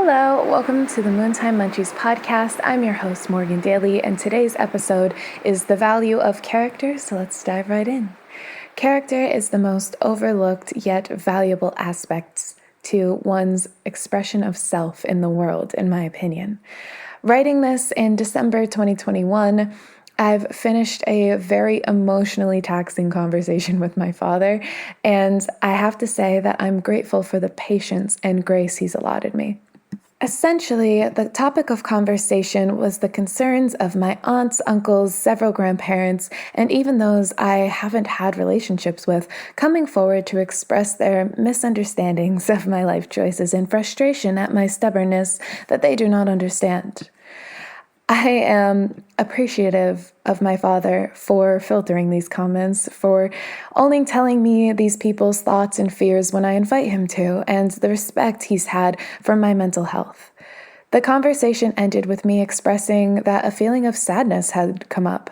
Hello, welcome to the MoonTime Munchies podcast. I'm your host, Morgan Daley, and today's episode is the value of character, so let's dive right in. Character is the most overlooked yet valuable aspects to one's expression of self in the world, in my opinion. Writing this in December 2021, I've finished a very emotionally taxing conversation with my father, and I have to say that I'm grateful for the patience and grace he's allotted me. Essentially, the topic of conversation was the concerns of my aunts, uncles, several grandparents, and even those I haven't had relationships with, coming forward to express their misunderstandings of my life choices and frustration at my stubbornness that they do not understand. I am appreciative of my father for filtering these comments, for only telling me these people's thoughts and fears when I invite him to, and the respect he's had for my mental health. The conversation ended with me expressing that a feeling of sadness had come up.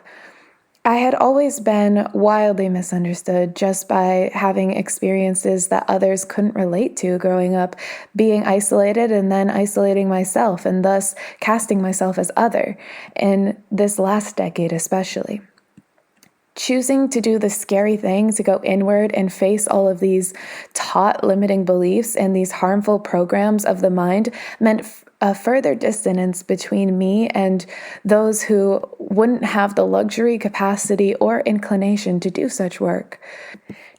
I had always been wildly misunderstood just by having experiences that others couldn't relate to growing up, being isolated and then isolating myself and thus casting myself as other, in this last decade especially. Choosing to do the scary thing to go inward and face all of these taught limiting beliefs and these harmful programs of the mind meant a further dissonance between me and those who wouldn't have the luxury, capacity, or inclination to do such work.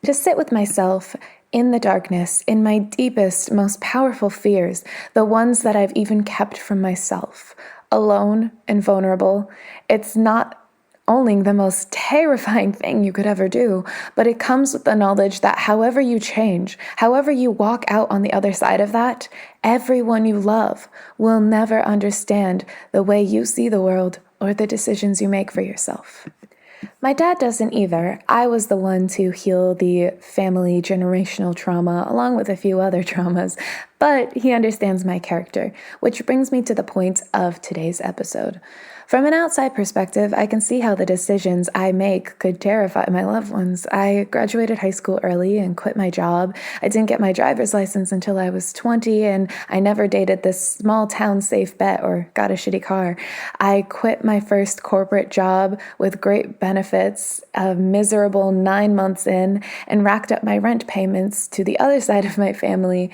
To sit with myself in the darkness, in my deepest, most powerful fears, the ones that I've even kept from myself, alone and vulnerable, it's not only the most terrifying thing you could ever do, but it comes with the knowledge that however you change, however you walk out on the other side of that, everyone you love will never understand the way you see the world or the decisions you make for yourself. My dad doesn't either. I was the one to heal the family generational trauma along with a few other traumas, but he understands my character, which brings me to the point of today's episode. From an outside perspective, I can see how the decisions I make could terrify my loved ones. I graduated high school early and quit my job. I didn't get my driver's license until I was 20, and I never dated this small town safe bet or got a shitty car. I quit my first corporate job with great benefits, a miserable 9 months in, and racked up my rent payments to the other side of my family.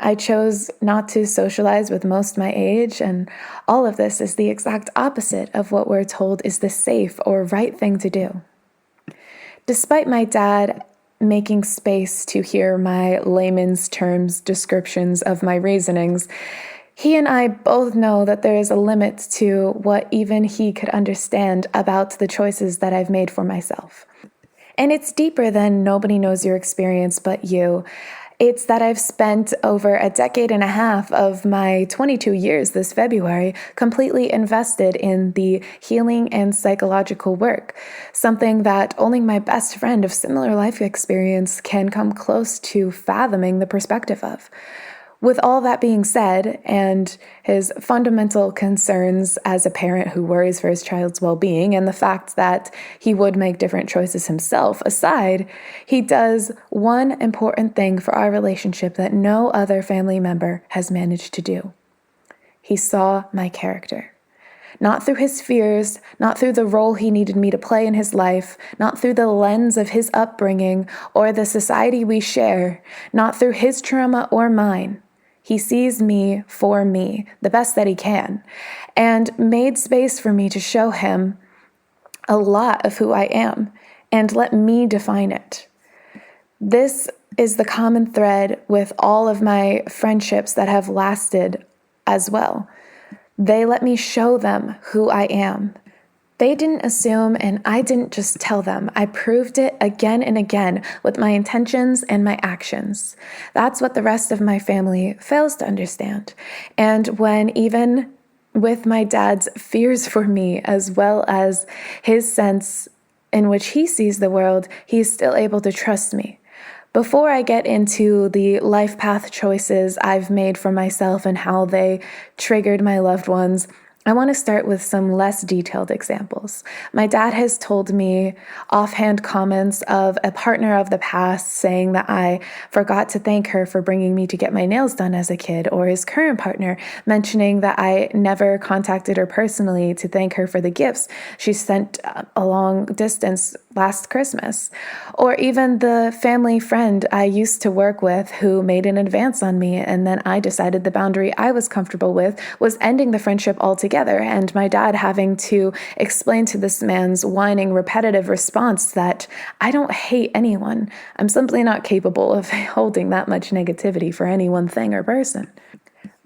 I chose not to socialize with most my age, and all of this is the exact opposite of what we're told is the safe or right thing to do. Despite my dad making space to hear my layman's terms descriptions of my reasonings, he and I both know that there is a limit to what even he could understand about the choices that I've made for myself. And it's deeper than nobody knows your experience but you. It's that I've spent over a decade and a half of my 22 years this February completely invested in the healing and psychological work, something that only my best friend of similar life experience can come close to fathoming the perspective of. With all that being said, and his fundamental concerns as a parent who worries for his child's well-being, and the fact that he would make different choices himself aside, he does one important thing for our relationship that no other family member has managed to do. He saw my character. Not through his fears, not through the role he needed me to play in his life, not through the lens of his upbringing or the society we share, not through his trauma or mine. He sees me for me, the best that he can, and made space for me to show him a lot of who I am and let me define it. This is the common thread with all of my friendships that have lasted as well. They let me show them who I am. They didn't assume, and I didn't just tell them. I proved it again and again with my intentions and my actions. That's what the rest of my family fails to understand. And when even with my dad's fears for me, as well as his sense in which he sees the world, he's still able to trust me. Before I get into the life path choices I've made for myself and how they triggered my loved ones, I want to start with some less detailed examples. My dad has told me offhand comments of a partner of the past saying that I forgot to thank her for bringing me to get my nails done as a kid, or his current partner mentioning that I never contacted her personally to thank her for the gifts she sent a long distance last Christmas, or even the family friend I used to work with who made an advance on me, and then I decided the boundary I was comfortable with was ending the friendship altogether, and my dad having to explain to this man's whining, repetitive response that I don't hate anyone. I'm simply not capable of holding that much negativity for any one thing or person.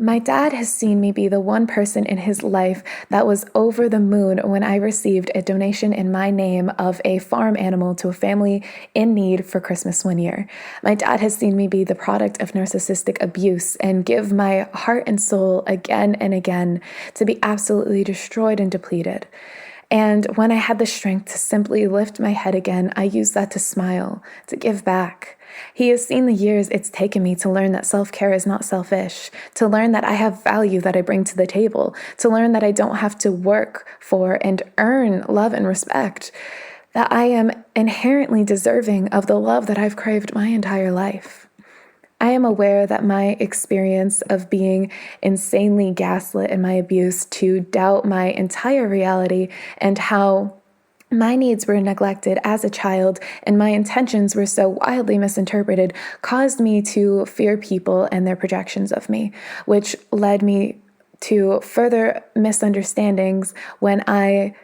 My dad has seen me be the one person in his life that was over the moon when I received a donation in my name of a farm animal to a family in need for Christmas one year. My dad has seen me be the product of narcissistic abuse and give my heart and soul again and again to be absolutely destroyed and depleted. And when I had the strength to simply lift my head again, I used that to smile, to give back. He has seen the years it's taken me to learn that self-care is not selfish, to learn that I have value that I bring to the table, to learn that I don't have to work for and earn love and respect, that I am inherently deserving of the love that I've craved my entire life. I am aware that my experience of being insanely gaslit in my abuse to doubt my entire reality and how my needs were neglected as a child and my intentions were so wildly misinterpreted caused me to fear people and their projections of me, which led me to further misunderstandings when a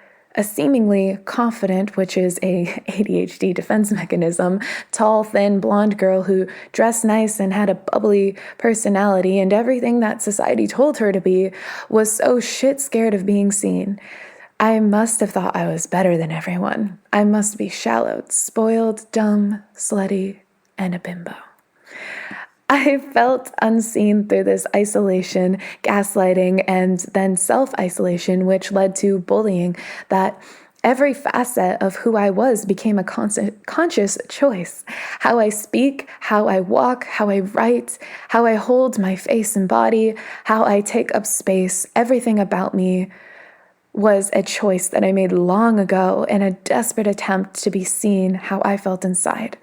seemingly confident, which is a ADHD defense mechanism, tall, thin, blonde girl who dressed nice and had a bubbly personality and everything that society told her to be, was so shit scared of being seen. I must have thought I was better than everyone. I must be shallow, spoiled, dumb, slutty, and a bimbo. I felt unseen through this isolation, gaslighting, and then self-isolation, which led to bullying, that every facet of who I was became a conscious choice. How I speak, how I walk, how I write, how I hold my face and body, how I take up space, everything about me was a choice that I made long ago in a desperate attempt to be seen how I felt inside.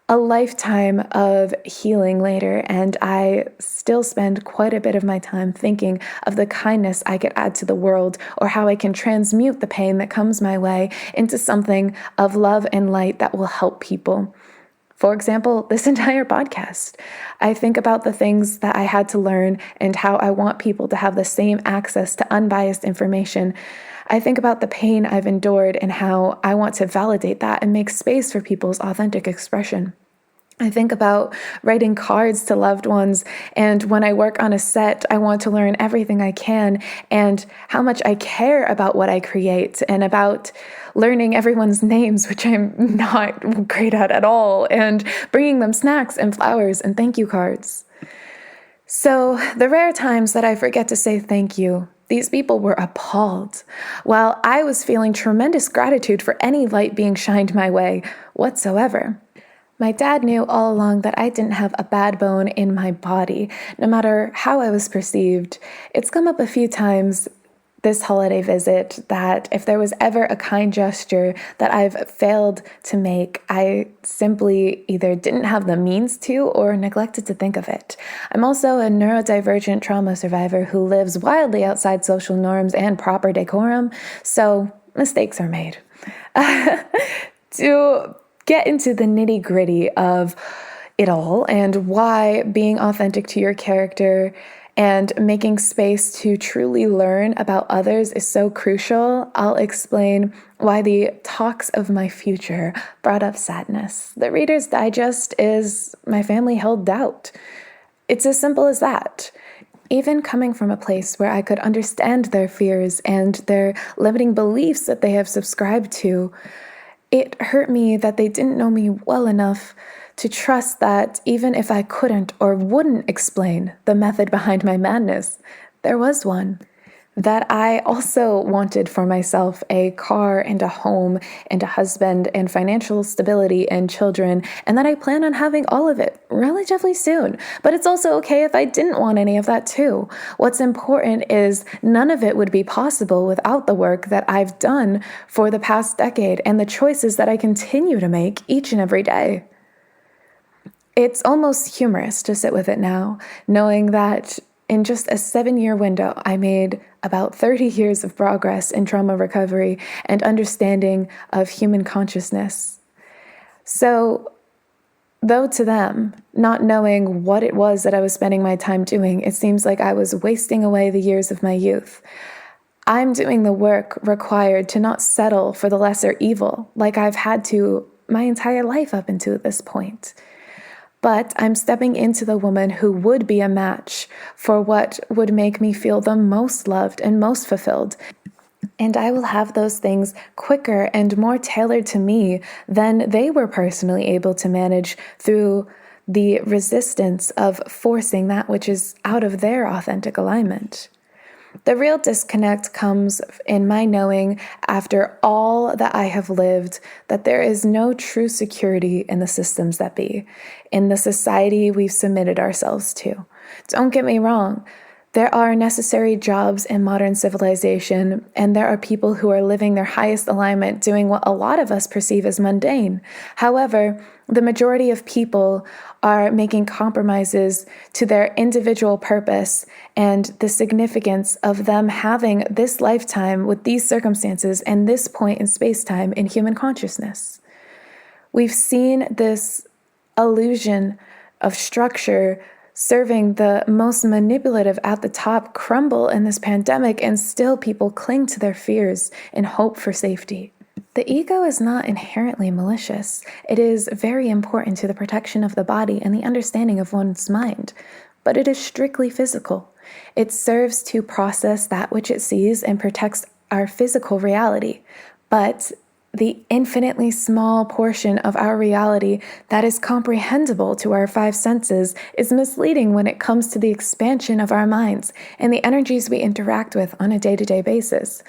A lifetime of healing later, and I still spend quite a bit of my time thinking of the kindness I could add to the world, or how I can transmute the pain that comes my way into something of love and light that will help people. For example, this entire podcast. I think about the things that I had to learn and how I want people to have the same access to unbiased information. I think about the pain I've endured and how I want to validate that and make space for people's authentic expression. I think about writing cards to loved ones, and when I work on a set, I want to learn everything I can and how much I care about what I create and about learning everyone's names, which I'm not great at all, and bringing them snacks and flowers and thank you cards. So the rare times that I forget to say thank you, these people were appalled, while I was feeling tremendous gratitude for any light being shined my way whatsoever. My dad knew all along that I didn't have a bad bone in my body, no matter how I was perceived. It's come up a few times this holiday visit that if there was ever a kind gesture that I've failed to make, I simply either didn't have the means to or neglected to think of it. I'm also a neurodivergent trauma survivor who lives wildly outside social norms and proper decorum, so mistakes are made. To get into the nitty-gritty of it all and why being authentic to your character and making space to truly learn about others is so crucial, I'll explain why the talks of my future brought up sadness. The Reader's Digest is my family held doubt. It's as simple as that. Even coming from a place where I could understand their fears and their limiting beliefs that they have subscribed to, it hurt me that they didn't know me well enough to trust that even if I couldn't or wouldn't explain the method behind my madness, there was one. that I also wanted for myself a car and a home and a husband and financial stability and children, and that I plan on having all of it relatively soon. But it's also okay if I didn't want any of that too. What's important is none of it would be possible without the work that I've done for the past decade and the choices that I continue to make each and every day. It's almost humorous to sit with it now, knowing that in just a 7-year window, I made about 30 years of progress in trauma recovery and understanding of human consciousness. So, though to them, not knowing what it was that I was spending my time doing, it seems like I was wasting away the years of my youth. I'm doing the work required to not settle for the lesser evil like I've had to my entire life up until this point. But I'm stepping into the woman who would be a match for what would make me feel the most loved and most fulfilled. And I will have those things quicker and more tailored to me than they were personally able to manage through the resistance of forcing that which is out of their authentic alignment. The real disconnect comes in my knowing, after all that I have lived, that there is no true security in the systems that be, in the society we've submitted ourselves to. Don't get me wrong. There are necessary jobs in modern civilization, and there are people who are living their highest alignment, doing what a lot of us perceive as mundane. However, the majority of people are making compromises to their individual purpose and the significance of them having this lifetime with these circumstances and this point in space-time in human consciousness. We've seen this illusion of structure serving the most manipulative at the top crumble in this pandemic, and still people cling to their fears and hope for safety. The ego is not inherently malicious. It is very important to the protection of the body and the understanding of one's mind, but it is strictly physical. It serves to process that which it sees and protects our physical reality, but the infinitely small portion of our reality that is comprehensible to our 5 senses is misleading when it comes to the expansion of our minds and the energies we interact with on a day-to-day basis.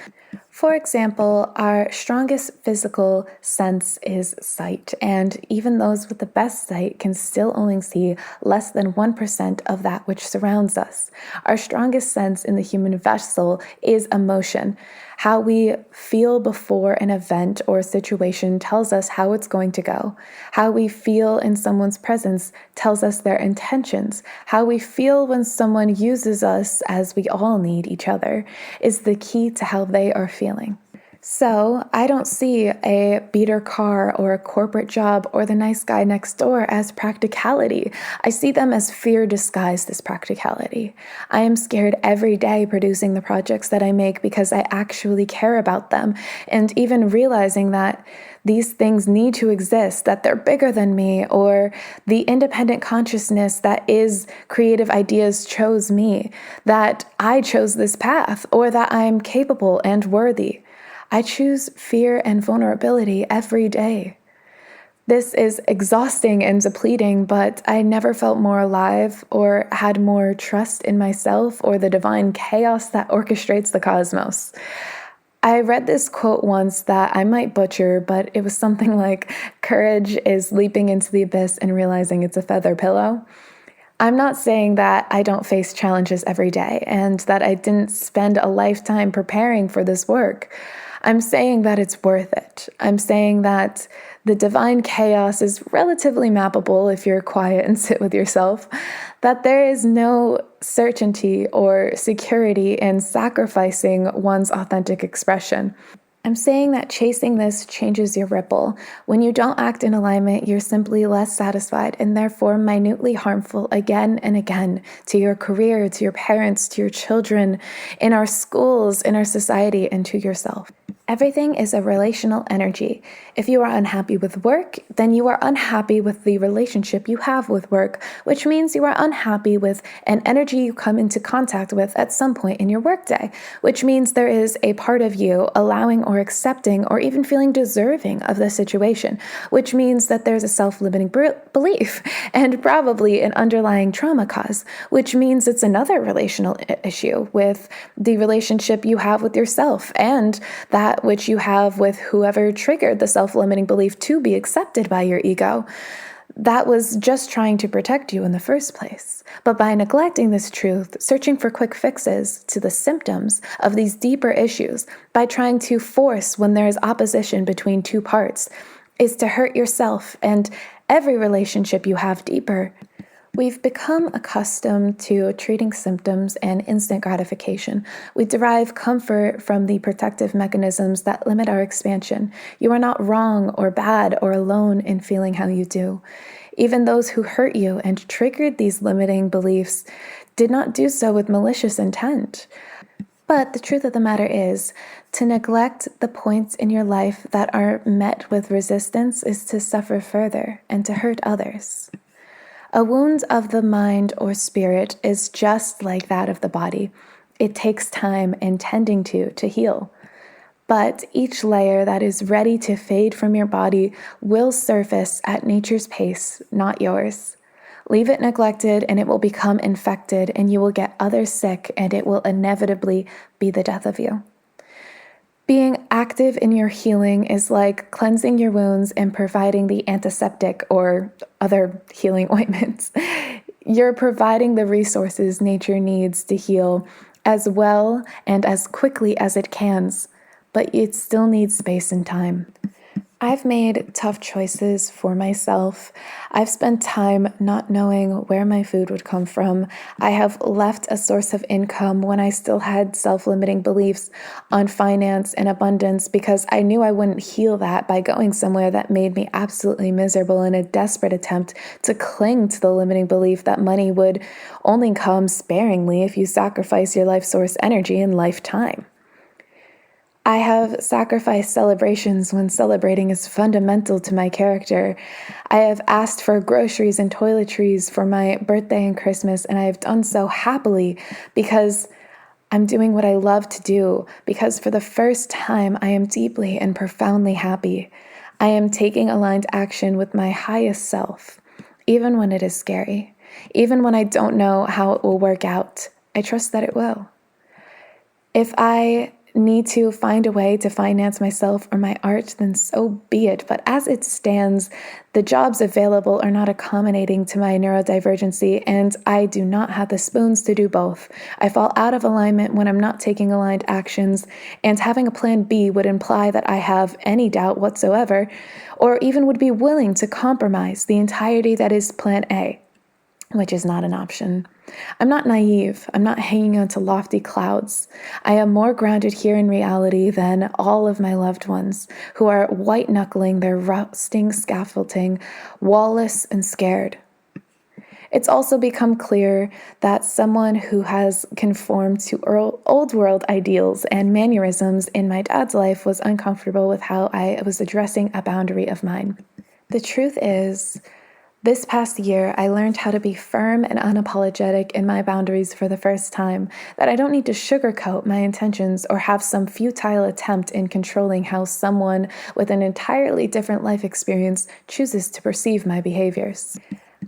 For example, our strongest physical sense is sight, and even those with the best sight can still only see less than 1% of that which surrounds us. Our strongest sense in the human vessel is emotion. How we feel before an event or situation tells us how it's going to go. How we feel in someone's presence tells us their intentions. How we feel when someone uses us, as we all need each other, is the key to how they are feeling. So I don't see a beater car or a corporate job or the nice guy next door as practicality. I see them as fear disguised as practicality. I am scared every day producing the projects that I make because I actually care about them, and even realizing that these things need to exist, that they're bigger than me, or the independent consciousness that is creative ideas chose me, that I chose this path, or that I'm capable and worthy. I choose fear and vulnerability every day. This is exhausting and depleting, but I never felt more alive or had more trust in myself or the divine chaos that orchestrates the cosmos. I read this quote once that I might butcher, but it was something like, "Courage is leaping into the abyss and realizing it's a feather pillow." I'm not saying that I don't face challenges every day and that I didn't spend a lifetime preparing for this work. I'm saying that it's worth it. I'm saying that the divine chaos is relatively mappable if you're quiet and sit with yourself, that there is no certainty or security in sacrificing one's authentic expression. I'm saying that chasing this changes your ripple. When you don't act in alignment, you're simply less satisfied and therefore minutely harmful again and again to your career, to your parents, to your children, in our schools, in our society, and to yourself. Everything is a relational energy. If you are unhappy with work, then you are unhappy with the relationship you have with work, which means you are unhappy with an energy you come into contact with at some point in your workday, which means there is a part of you allowing or accepting or even feeling deserving of the situation, which means that there's a self-limiting belief and probably an underlying trauma cause, which means it's another relational issue with the relationship you have with yourself and that which you have with whoever triggered the self-limiting belief to be accepted by your ego. That was just trying to protect you in the first place. But by neglecting this truth, searching for quick fixes to the symptoms of these deeper issues, by trying to force when there is opposition between two parts, is to hurt yourself and every relationship you have deeper. We've become accustomed to treating symptoms and instant gratification. We derive comfort from the protective mechanisms that limit our expansion. You are not wrong or bad or alone in feeling how you do. Even those who hurt you and triggered these limiting beliefs did not do so with malicious intent. But the truth of the matter is, to neglect the points in your life that are met with resistance is to suffer further and to hurt others. A wound of the mind or spirit is just like that of the body. It takes time and tending to heal. But each layer that is ready to fade from your body will surface at nature's pace, not yours. Leave it neglected and it will become infected and you will get others sick and it will inevitably be the death of you. Being active in your healing is like cleansing your wounds and providing the antiseptic or other healing ointments. You're providing the resources nature needs to heal as well and as quickly as it can, but it still needs space and time. I've made tough choices for myself. I've spent time not knowing where my food would come from. I have left a source of income when I still had self-limiting beliefs on finance and abundance because I knew I wouldn't heal that by going somewhere that made me absolutely miserable in a desperate attempt to cling to the limiting belief that money would only come sparingly if you sacrifice your life source energy and lifetime. I have sacrificed celebrations when celebrating is fundamental to my character. I have asked for groceries and toiletries for my birthday and Christmas, and I have done so happily because I'm doing what I love to do, because for the first time I am deeply and profoundly happy. I am taking aligned action with my highest self, even when it is scary, even when I don't know how it will work out. I trust that it will. If I need to find a way to finance myself or my art, then so be it. But as it stands, the jobs available are not accommodating to my neurodivergency, and I do not have the spoons to do both. I fall out of alignment when I'm not taking aligned actions, and having a plan B would imply that I have any doubt whatsoever, or even would be willing to compromise the entirety that is plan A, which is not an option. I'm not naive. I'm not hanging onto lofty clouds. I am more grounded here in reality than all of my loved ones who are white-knuckling their rusting scaffolding, wallless and scared. It's also become clear that someone who has conformed to old world ideals and mannerisms in my dad's life was uncomfortable with how I was addressing a boundary of mine. The truth is, this past year, I learned how to be firm and unapologetic in my boundaries for the first time, that I don't need to sugarcoat my intentions or have some futile attempt in controlling how someone with an entirely different life experience chooses to perceive my behaviors.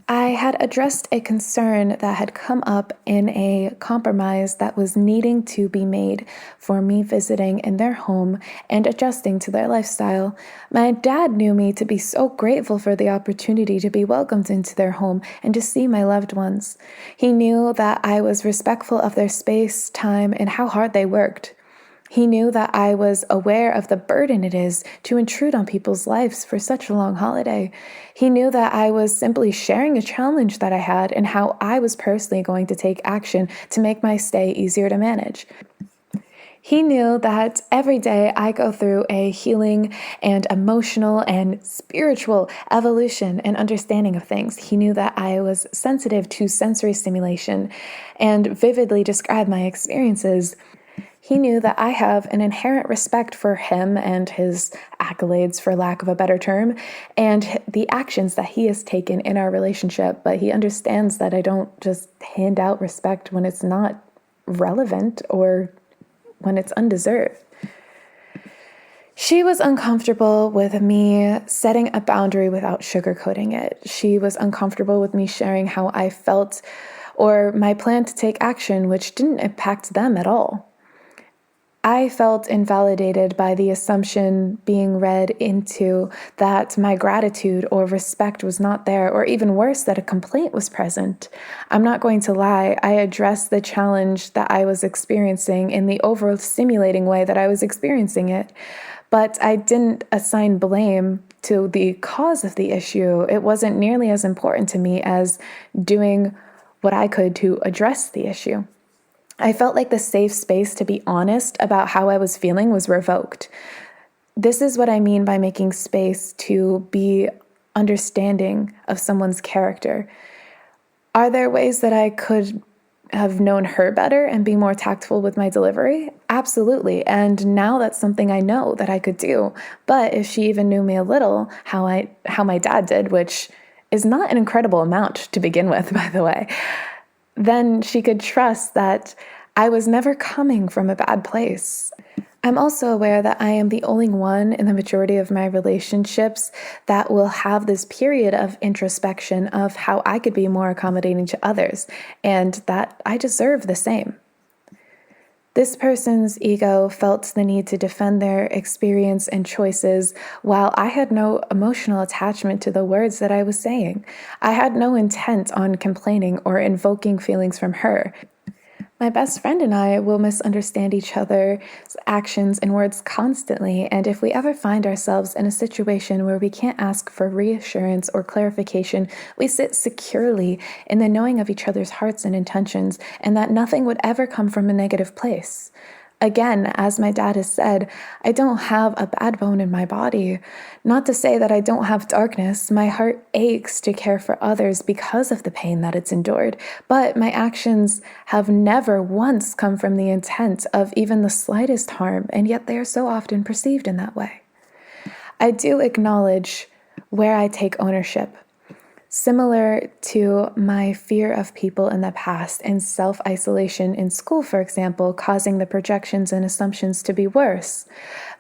I had addressed a concern that had come up in a compromise that was needing to be made for me visiting in their home and adjusting to their lifestyle. My dad knew me to be so grateful for the opportunity to be welcomed into their home and to see my loved ones. He knew that I was respectful of their space, time, and how hard they worked. He knew that I was aware of the burden it is to intrude on people's lives for such a long holiday. He knew that I was simply sharing a challenge that I had and how I was personally going to take action to make my stay easier to manage. He knew that every day I go through a healing and emotional and spiritual evolution and understanding of things. He knew that I was sensitive to sensory stimulation and vividly described my experiences. He knew that I have an inherent respect for him and his accolades, for lack of a better term, and the actions that he has taken in our relationship, but he understands that I don't just hand out respect when it's not relevant or when it's undeserved. She was uncomfortable with me setting a boundary without sugarcoating it. She was uncomfortable with me sharing how I felt or my plan to take action, which didn't impact them at all. I felt invalidated by the assumption being read into that my gratitude or respect was not there, or even worse, that a complaint was present. I'm not going to lie, I addressed the challenge that I was experiencing in the overstimulating way that I was experiencing it, but I didn't assign blame to the cause of the issue. It wasn't nearly as important to me as doing what I could to address the issue. I felt like the safe space to be honest about how I was feeling was revoked. This is what I mean by making space to be understanding of someone's character. Are there ways that I could have known her better and be more tactful with my delivery? Absolutely. And now that's something I know that I could do. But if she even knew me a little, how my dad did, which is not an incredible amount to begin with, by the way, then she could trust that I was never coming from a bad place. I'm also aware that I am the only one in the majority of my relationships that will have this period of introspection of how I could be more accommodating to others, and that I deserve the same. This person's ego felt the need to defend their experience and choices, while I had no emotional attachment to the words that I was saying. I had no intent on complaining or invoking feelings from her. My best friend and I will misunderstand each other's actions and words constantly, and if we ever find ourselves in a situation where we can't ask for reassurance or clarification, we sit securely in the knowing of each other's hearts and intentions, and that nothing would ever come from a negative place. Again, as my dad has said, I don't have a bad bone in my body. Not to say that I don't have darkness. My heart aches to care for others because of the pain that it's endured. But my actions have never once come from the intent of even the slightest harm, and yet they are so often perceived in that way. I do acknowledge where I take ownership. Similar to my fear of people in the past and self-isolation in school, for example, causing the projections and assumptions to be worse.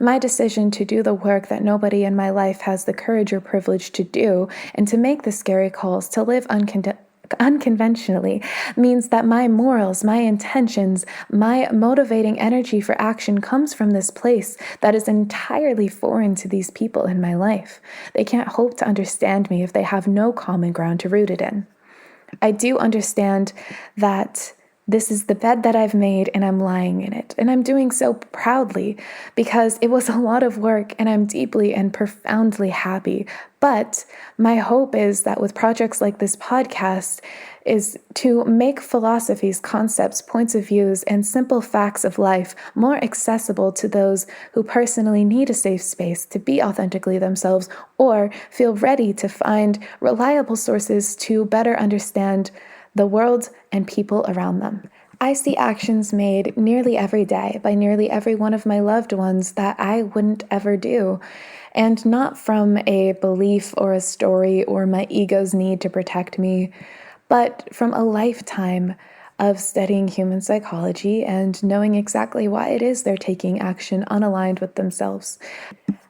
My decision to do the work that nobody in my life has the courage or privilege to do, and to make the scary calls, to live unconventionally, means that my morals, my intentions, my motivating energy for action comes from this place that is entirely foreign to these people in my life. They can't hope to understand me if they have no common ground to root it in. I do understand that this is the bed that I've made and I'm lying in it. And I'm doing so proudly because it was a lot of work and I'm deeply and profoundly happy. But my hope is that with projects like this podcast is to make philosophies, concepts, points of views, and simple facts of life more accessible to those who personally need a safe space to be authentically themselves or feel ready to find reliable sources to better understand the world and people around them. I see actions made nearly every day by nearly every one of my loved ones that I wouldn't ever do, and not from a belief or a story or my ego's need to protect me, but from a lifetime of studying human psychology and knowing exactly why it is they're taking action unaligned with themselves.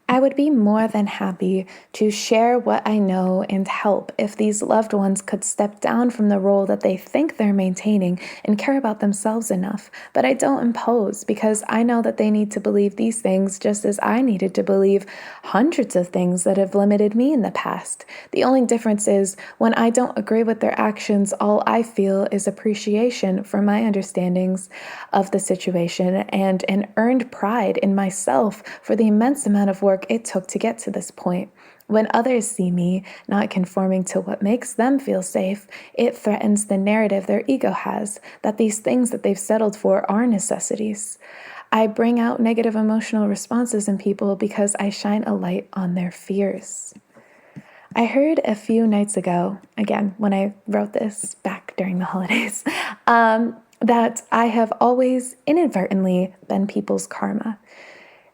I would be more than happy to share what I know and help if these loved ones could step down from the role that they think they're maintaining and care about themselves enough. But I don't impose because I know that they need to believe these things just as I needed to believe hundreds of things that have limited me in the past. The only difference is when I don't agree with their actions, all I feel is appreciation for my understandings of the situation and an earned pride in myself for the immense amount of work it took to get to this point. When others see me not conforming to what makes them feel safe, it threatens the narrative their ego has, that these things that they've settled for are necessities. I bring out negative emotional responses in people because I shine a light on their fears. I heard a few nights ago, again, when I wrote this back during the holidays, that I have always inadvertently been people's karma.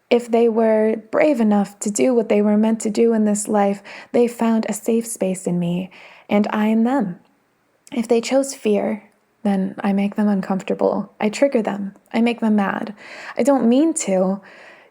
If they were brave enough to do what they were meant to do in this life, they found a safe space in me, and I in them. If they chose fear, then I make them uncomfortable. I trigger them. I make them mad. I don't mean to.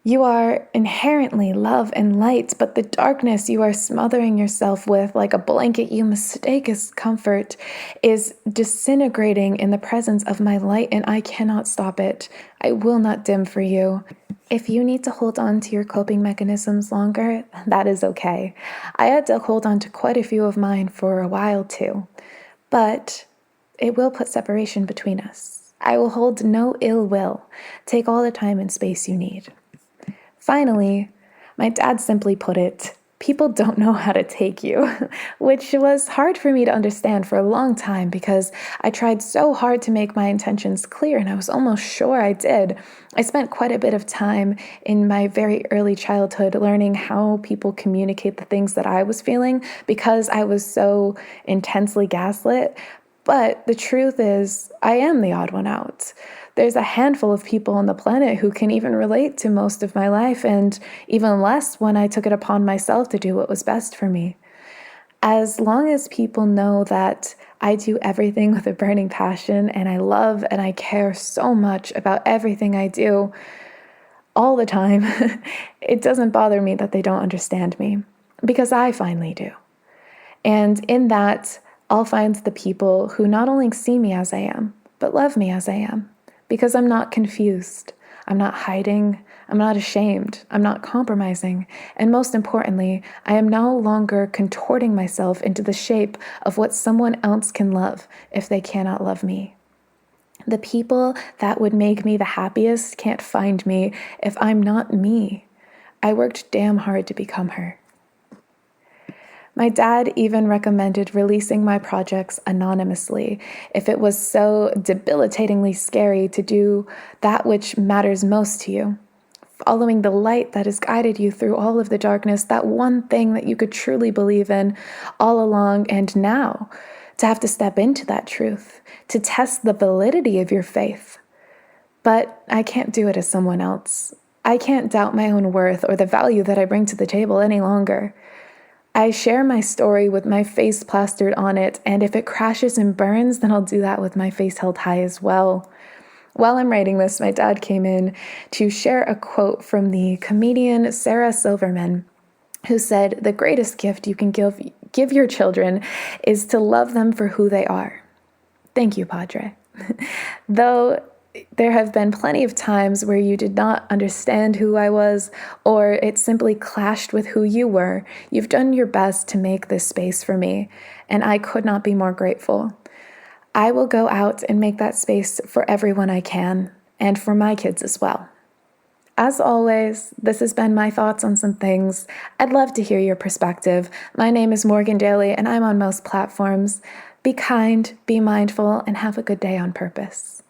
You are inherently love and light, but the darkness you are smothering yourself with like a blanket you mistake as comfort is disintegrating in the presence of my light, and I cannot stop it. I will not dim for you. If you need to hold on to your coping mechanisms longer, that is okay. I had to hold on to quite a few of mine for a while too, but it will put separation between us. I will hold no ill will. Take all the time and space you need. Finally, my dad simply put it, people don't know how to take you, which was hard for me to understand for a long time because I tried so hard to make my intentions clear, and I was almost sure I did. I spent quite a bit of time in my very early childhood learning how people communicate the things that I was feeling because I was so intensely gaslit. But the truth is, I am the odd one out. There's a handful of people on the planet who can even relate to most of my life, and even less when I took it upon myself to do what was best for me. As long as people know that I do everything with a burning passion, and I love and I care so much about everything I do all the time, it doesn't bother me that they don't understand me, because I finally do. And in that, I'll find the people who not only see me as I am, but love me as I am. Because I'm not confused, I'm not hiding, I'm not ashamed, I'm not compromising, and most importantly, I am no longer contorting myself into the shape of what someone else can love if they cannot love me. The people that would make me the happiest can't find me if I'm not me. I worked damn hard to become her. My dad even recommended releasing my projects anonymously if it was so debilitatingly scary to do that which matters most to you. Following the light that has guided you through all of the darkness, that one thing that you could truly believe in all along, and now to have to step into that truth, to test the validity of your faith. But I can't do it as someone else. I can't doubt my own worth or the value that I bring to the table any longer. I share my story with my face plastered on it, and if it crashes and burns, then I'll do that with my face held high as well. While I'm writing this, my dad came in to share a quote from the comedian Sarah Silverman, who said, "The greatest gift you can give your children is to love them for who they are." Thank you, Padre. Though there have been plenty of times where you did not understand who I was, or it simply clashed with who you were, you've done your best to make this space for me, and I could not be more grateful. I will go out and make that space for everyone I can, and for my kids as well. As always, this has been my thoughts on some things. I'd love to hear your perspective. My name is Morgan Daley, and I'm on most platforms. Be kind, be mindful, and have a good day on purpose.